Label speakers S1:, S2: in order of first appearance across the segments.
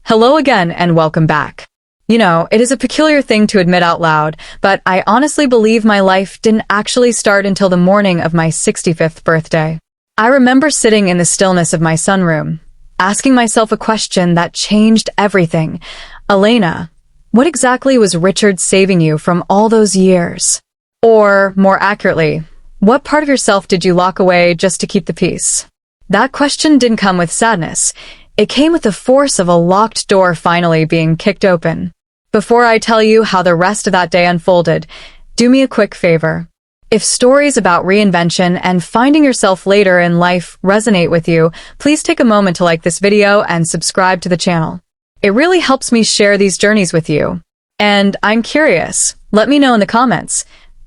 S1: Hello again and welcome back. It is a peculiar thing to admit out loud, but I honestly believe my life didn't actually start until the morning of my 65th birthday. I remember sitting in the stillness of my sunroom, asking myself a question that changed everything. Elena, what exactly was Richard saving you from all those years? Or, more accurately, what part of yourself did you lock away just to keep the peace? That question didn't come with sadness. It came with the force of a locked door finally being kicked open. Before I tell you how the rest of that day unfolded, do me a quick favor. If stories about reinvention and finding yourself later in life resonate with you, please take a moment to like this video and subscribe to the channel. It really helps me share these journeys with you. And I'm curious, let me know in the comments,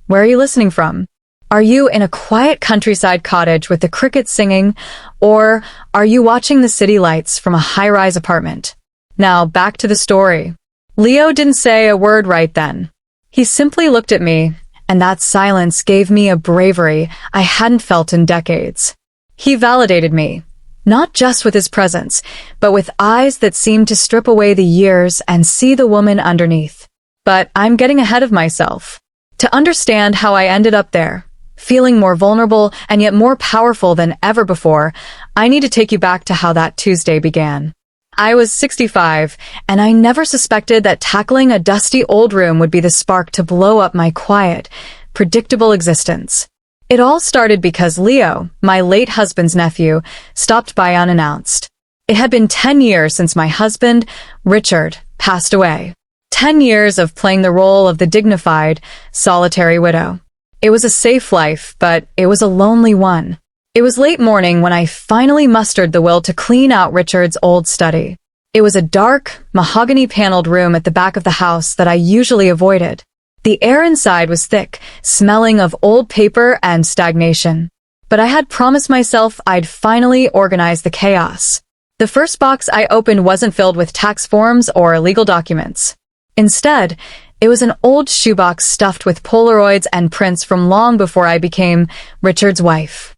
S1: where are you listening from? Are you in a quiet countryside cottage with the crickets singing, or are you watching the city lights from a high-rise apartment? Now, back to the story. Leo didn't say a word right then. He simply looked at me, and that silence gave me a bravery I hadn't felt in decades. He validated me, not just with his presence, but with eyes that seemed to strip away the years and see the woman underneath. But I'm getting ahead of myself. To understand how I ended up there, feeling more vulnerable and yet more powerful than ever before, I need to take you back to how that Tuesday began. I was 65, and I never suspected that tackling a dusty old room would be the spark to blow up my quiet, predictable existence. It all started because Leo, my late husband's nephew, stopped by unannounced. It had been 10 years since my husband, Richard, passed away. 10 years of playing the role of the dignified, solitary widow. It was a safe life, but it was a lonely one. It was late morning when I finally mustered the will to clean out Richard's old study. It was a dark, mahogany-paneled room at the back of the house that I usually avoided. The air inside was thick, smelling of old paper and stagnation. But I had promised myself I'd finally organize the chaos. The first box I opened wasn't filled with tax forms or legal documents. Instead, it was an old shoebox stuffed with Polaroids and prints from long before I became Richard's wife.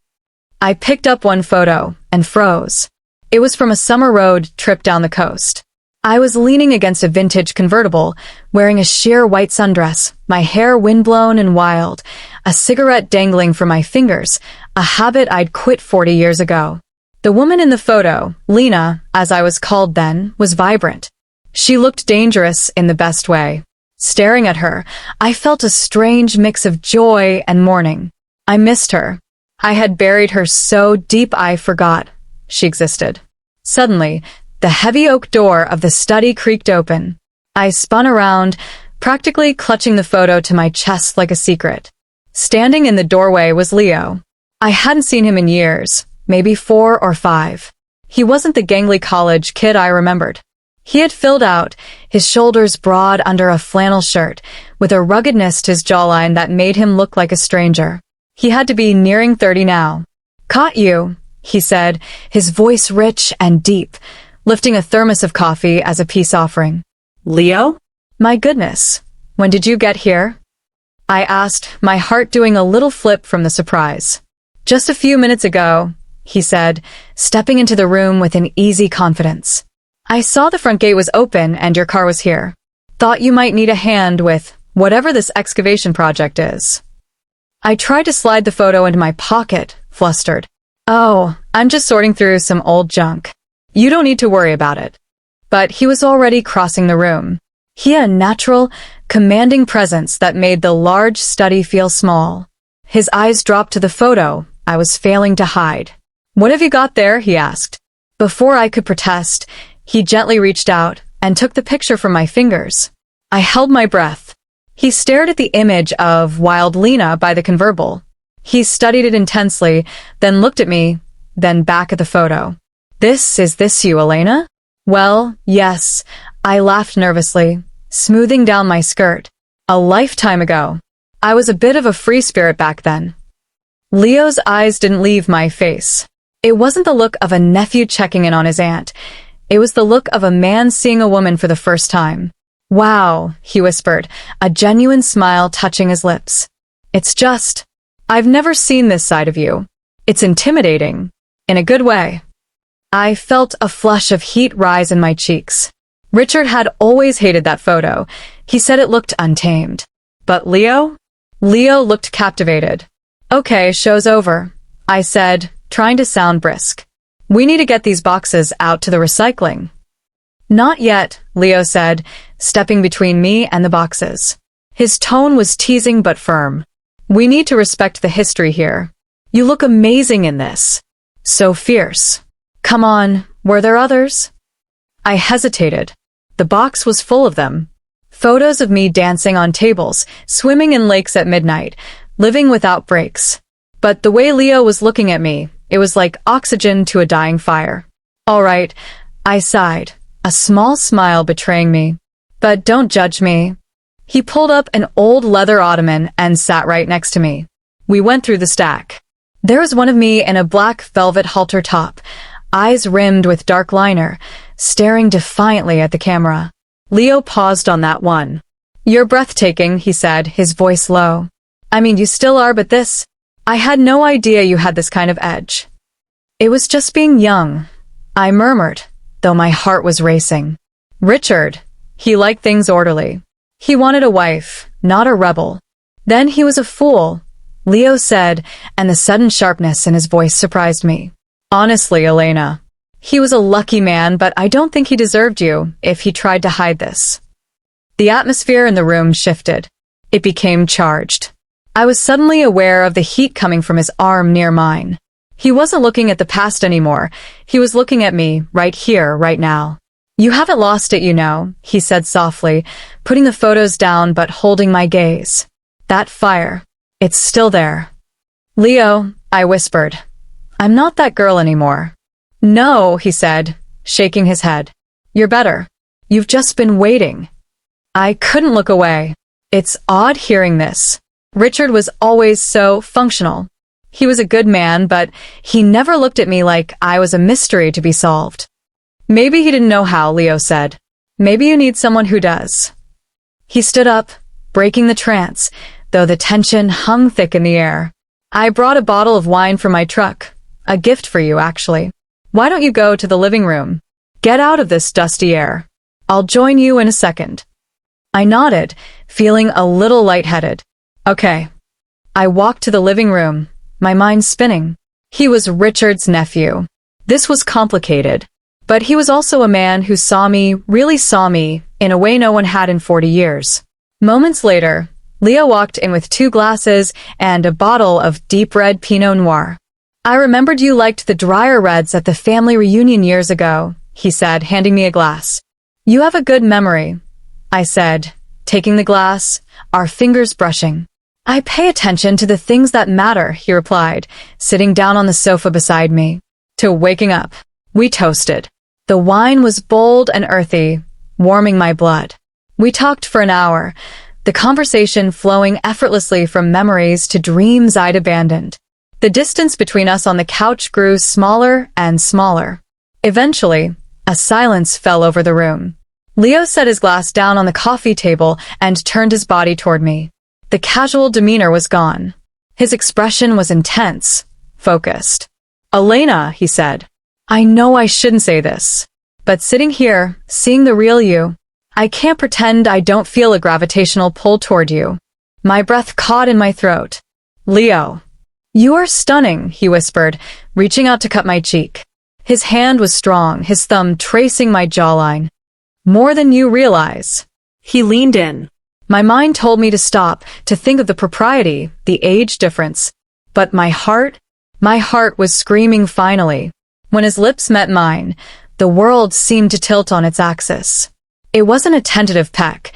S1: I picked up one photo and froze. It was from a summer road trip down the coast. I was leaning against a vintage convertible, wearing a sheer white sundress, my hair windblown and wild, a cigarette dangling from my fingers, a habit I'd quit 40 years ago. The woman in the photo, Lena, as I was called then, was vibrant. She looked dangerous in the best way. Staring at her, I felt a strange mix of joy and mourning. I missed her. I had buried her so deep I forgot she existed. Suddenly, the heavy oak door of the study creaked open. I spun around, practically clutching the photo to my chest like a secret. Standing in the doorway was Leo. I hadn't seen him in years, maybe 4 or 5. He wasn't the gangly college kid I remembered. He had filled out, his shoulders broad under a flannel shirt, with a ruggedness to his jawline that made him look like a stranger. He had to be nearing 30 now. "Caught you," he said, his voice rich and deep, lifting a thermos of coffee as a peace offering. "Leo? My goodness, when did you get here?" I asked, my heart doing a little flip from the surprise. "Just a few minutes ago," he said, stepping into the room with an easy confidence. "I saw the front gate was open and your car was here. Thought you might need a hand with whatever this excavation project is." I tried to slide the photo into my pocket, flustered. "Oh, I'm just sorting through some old junk. You don't need to worry about it." But he was already crossing the room. He had a natural, commanding presence that made the large study feel small. His eyes dropped to the photo I was failing to hide. "What have you got there?" he asked. Before I could protest, he gently reached out and took the picture from my fingers. I held my breath. He stared at the image of wild Lena by the convertible. He studied it intensely, then looked at me, then back at the photo. Is this you, Elena?" "Well, yes," I laughed nervously, smoothing down my skirt. "A lifetime ago. I was a bit of a free spirit back then." Leo's eyes didn't leave my face. It wasn't the look of a nephew checking in on his aunt. It was the look of a man seeing a woman for the first time. "Wow," he whispered, a genuine smile touching his lips. I've never seen this side of you. It's intimidating. In a good way." I felt a flush of heat rise in my cheeks. Richard had always hated that photo. He said it looked untamed. But Leo? Leo looked captivated. Okay, show's over, I said, trying to sound brisk. We need to get these boxes out to the recycling. Not yet, Leo said, stepping between me and the boxes. His tone was teasing but firm. We need to respect the history here. You look amazing in this. So fierce. Come on, were there others? I hesitated. The box was full of them. Photos of me dancing on tables, swimming in lakes at midnight, living without breaks. But the way Leo was looking at me, it was like oxygen to a dying fire. All right, I sighed, a small smile betraying me. But don't judge me. He pulled up an old leather ottoman and sat right next to me. We went through the stack. There was one of me in a black velvet halter top, eyes rimmed with dark liner, staring defiantly at the camera. Leo paused on that one. You're breathtaking, he said, his voice low. I mean, you still are, but this... I had no idea you had this kind of edge. It was just being young, I murmured, though my heart was racing. Richard. He liked things orderly. He wanted a wife, not a rebel. Then he was a fool, Leo said, and the sudden sharpness in his voice surprised me. Honestly, Elena. He was a lucky man, but I don't think he deserved you if he tried to hide this. The atmosphere in the room shifted. It became charged. I was suddenly aware of the heat coming from his arm near mine. He wasn't looking at the past anymore. He was looking at me, right here, right now. You haven't lost it, you know, he said softly, putting the photos down but holding my gaze. That fire, it's still there. Leo, I whispered. I'm not that girl anymore. No, he said, shaking his head. You're better. You've just been waiting. I couldn't look away. It's odd hearing this. Richard was always so functional. He was a good man, but he never looked at me like I was a mystery to be solved. Maybe he didn't know how, Leo said. Maybe you need someone who does. He stood up, breaking the trance, though the tension hung thick in the air. I brought a bottle of wine from my truck. A gift for you, actually. Why don't you go to the living room? Get out of this dusty air. I'll join you in a second. I nodded, feeling a little lightheaded. Okay. I walked to the living room, my mind spinning. He was Richard's nephew. This was complicated. But he was also a man who saw me, really saw me, in a way no one had in 40 years. Moments later, Leo walked in with 2 glasses and a bottle of deep red Pinot Noir. I remembered you liked the drier reds at the family reunion years ago, he said, handing me a glass. You have a good memory, I said, taking the glass, our fingers brushing. I pay attention to the things that matter, he replied, sitting down on the sofa beside me. To waking up. We toasted. The wine was bold and earthy, warming my blood. We talked for an hour, the conversation flowing effortlessly from memories to dreams I'd abandoned. The distance between us on the couch grew smaller and smaller. Eventually, a silence fell over the room. Leo set his glass down on the coffee table and turned his body toward me. The casual demeanor was gone. His expression was intense, focused. Elena, he said. I know I shouldn't say this, but sitting here, seeing the real you, I can't pretend I don't feel a gravitational pull toward you. My breath caught in my throat. Leo. You are stunning, he whispered, reaching out to cut my cheek. His hand was strong, his thumb tracing my jawline. More than you realize. He leaned in. My mind told me to stop, to think of the propriety, the age difference. But my heart was screaming finally. When his lips met mine, the world seemed to tilt on its axis. It wasn't a tentative peck.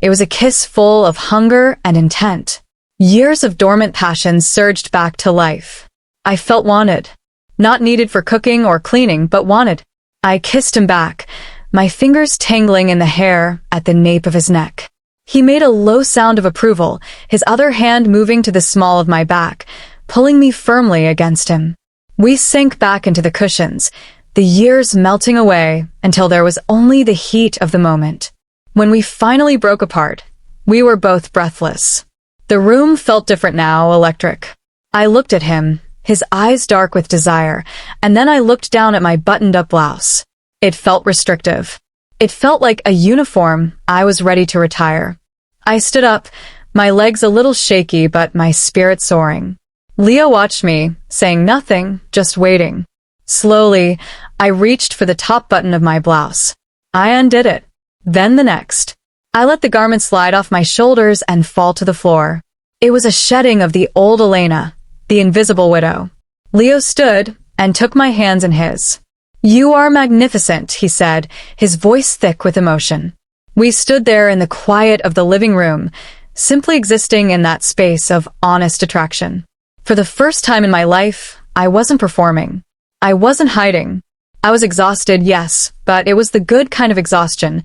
S1: It was a kiss full of hunger and intent. Years of dormant passion surged back to life. I felt wanted. Not needed for cooking or cleaning, but wanted. I kissed him back, my fingers tangling in the hair at the nape of his neck. He made a low sound of approval, his other hand moving to the small of my back, pulling me firmly against him. We sank back into the cushions, the years melting away until there was only the heat of the moment. When we finally broke apart, we were both breathless. The room felt different now, electric. I looked at him, his eyes dark with desire, and then I looked down at my buttoned-up blouse. It felt restrictive. It felt like a uniform. I was ready to retire. I stood up, my legs a little shaky but my spirit soaring. Leo watched me, saying nothing, just waiting. Slowly, I reached for the top button of my blouse. I undid it. Then the next. I let the garment slide off my shoulders and fall to the floor. It was a shedding of the old Elena, the invisible widow. Leo stood and took my hands in his. "You are magnificent," he said, his voice thick with emotion. We stood there in the quiet of the living room, simply existing in that space of honest attraction. For the first time in my life, I wasn't performing. I wasn't hiding. I was exhausted, yes, but it was the good kind of exhaustion,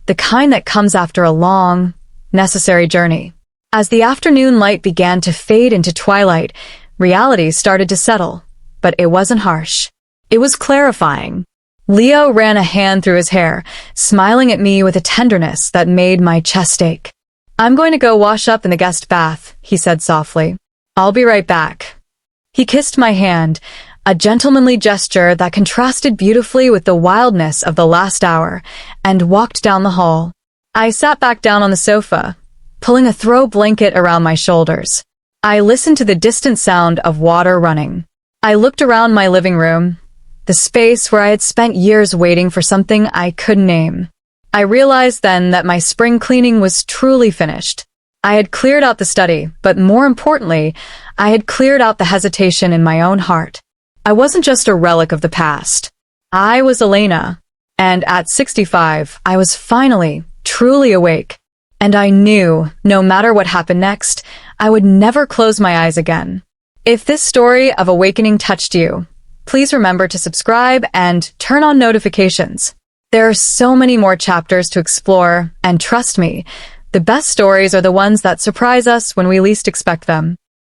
S1: the kind that comes after a long, necessary journey. As the afternoon light began to fade into twilight, reality started to settle, but it wasn't harsh. It was clarifying. Leo ran a hand through his hair, smiling at me with a tenderness that made my chest ache. "I'm going to go wash up in the guest bath," he said softly. "I'll be right back." He kissed my hand, a gentlemanly gesture that contrasted beautifully with the wildness of the last hour, and walked down the hall. I sat back down on the sofa, pulling a throw blanket around my shoulders. I listened to the distant sound of water running. I looked around my living room, the space where I had spent years waiting for something I couldn't name. I realized then that my spring cleaning was truly finished. I had cleared out the study, but more importantly, I had cleared out the hesitation in my own heart. I wasn't just a relic of the past. I was Elena, and at 65, I was finally, truly awake. And I knew, no matter what happened next, I would never close my eyes again. If this story of awakening touched you, please remember to subscribe and turn on notifications. There are so many more chapters to explore, and trust me, the best stories are the ones that surprise us when we least expect them.